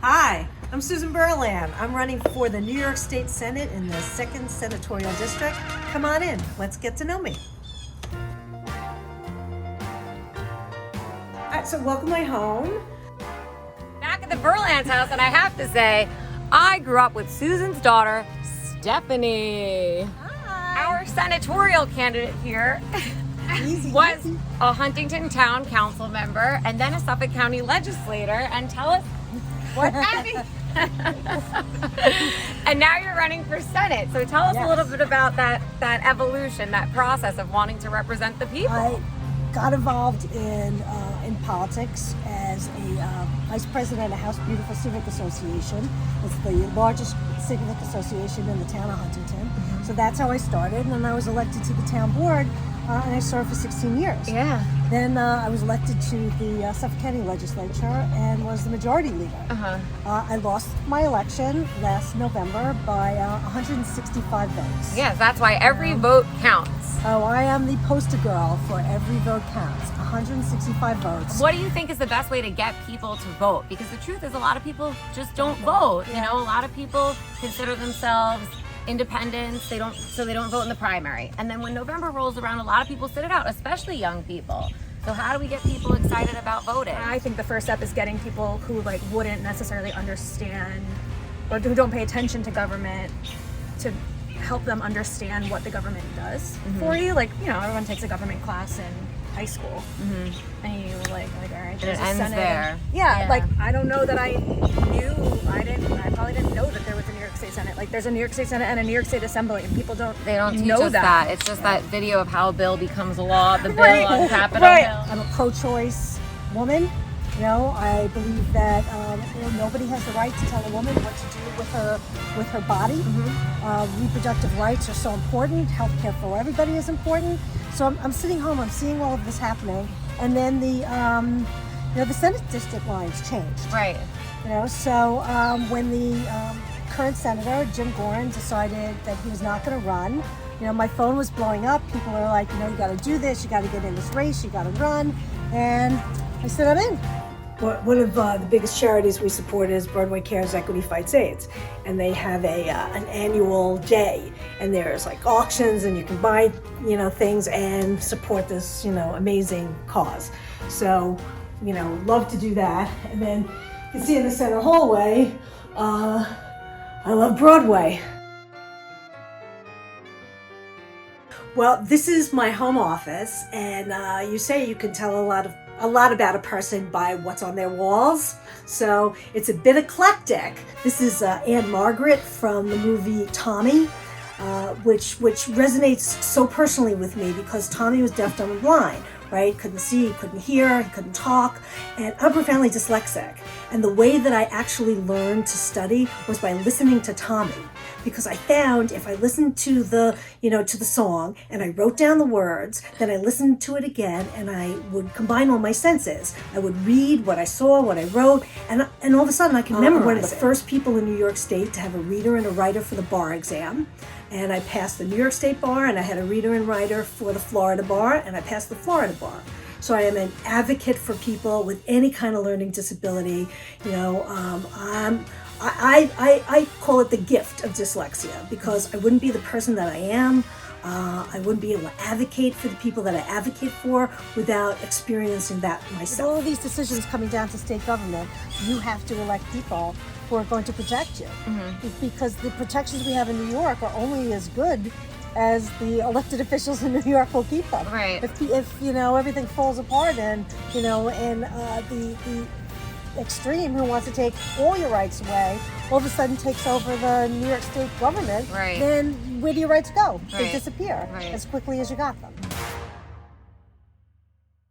Hi, I'm Susan Berland. I'm running for the New York State Senate in the 2nd Senatorial District. Come on in, let's get to know me. All right, so welcome my home. Back at the Berland's house, and I have to say, I grew up with Susan's daughter, Stephanie. Hi. Our senatorial candidate here was a Huntington Town Council member and then a Suffolk County legislator. And tell us what happened. And now you're running for Senate. So tell us a little bit about that evolution, that process of wanting to represent the people. I got involved in politics as a vice president of House Beautiful Civic Association. It's the largest civic association in the town of Huntington. Mm-hmm. So that's how I started, and then I was elected to the town board, and I served for 16 years. Yeah. Then I was elected to the Suffolk County legislature and was the majority leader. Uh-huh. I lost my election last November by 165 votes. Yes, that's why every vote counts. Oh, I am the poster girl for every vote counts. 165 votes. What do you think is the best way to get people to vote? Because the truth is a lot of people just don't vote. You know, a lot of people consider themselves independents. They don't vote in the primary. And then when November rolls around, a lot of people sit it out, especially young people. So how do we get people excited about voting? I think the first step is getting people who wouldn't necessarily understand or who don't pay attention to government to help them understand what the government does for you. Everyone takes a government class in high school, and you all right, there's a ends Senate. there. Yeah, I don't know that I probably didn't know that there was a New York State Senate. There's a New York State Senate and a New York State Assembly, and people don't teach know us that. It's just that video of how a bill becomes a law, the bill on Capitol Hill. I'm a pro-choice woman. I believe that nobody has the right to tell a woman what to do with her body. Reproductive rights are so important. Healthcare for everybody is important. So I'm sitting home. I'm seeing all of this happening, and then the Senate district lines changed. Right. So when the current senator Jim Gorin decided that he was not going to run, my phone was blowing up. People are like, you got to do this. You got to get in this race. You got to run. And I said, I'm in. One of the biggest charities we support is Broadway Cares Equity Fights AIDS, and they have an annual day, and there's auctions, and you can buy things and support this amazing cause. So love to do that. And then you can see in the center hallway, I love Broadway. Well, this is my home office, and you say you can tell a lot about a person by what's on their walls. So it's a bit eclectic. This is Aunt Margaret from the movie Tommy, which resonates so personally with me because Tommy was deaf, dumb, and blind, right? Couldn't see, couldn't hear, he couldn't talk, and I'm profoundly dyslexic. And the way that I actually learned to study was by listening to Tommy. Because I found if I listened to the song and I wrote down the words, then I listened to it again and I would combine all my senses. I would read what I saw, what I wrote, and all of a sudden I could memorize. One of the first people in New York State to have a reader and a writer for the bar exam. And I passed the New York State bar, and I had a reader and writer for the Florida bar, and I passed the Florida bar. So I am an advocate for people with any kind of learning disability. I call it the gift of dyslexia because I wouldn't be the person that I am. I wouldn't be able to advocate for the people that I advocate for without experiencing that myself. With all of these decisions coming down to state government, you have to elect people who are going to protect you. Because the protections we have in New York are only as good as the elected officials in New York will keep them. Right. If everything falls apart and the extreme who wants to take all your rights away all of a sudden takes over the New York State government, then where do your rights go? They disappear as quickly as you got them.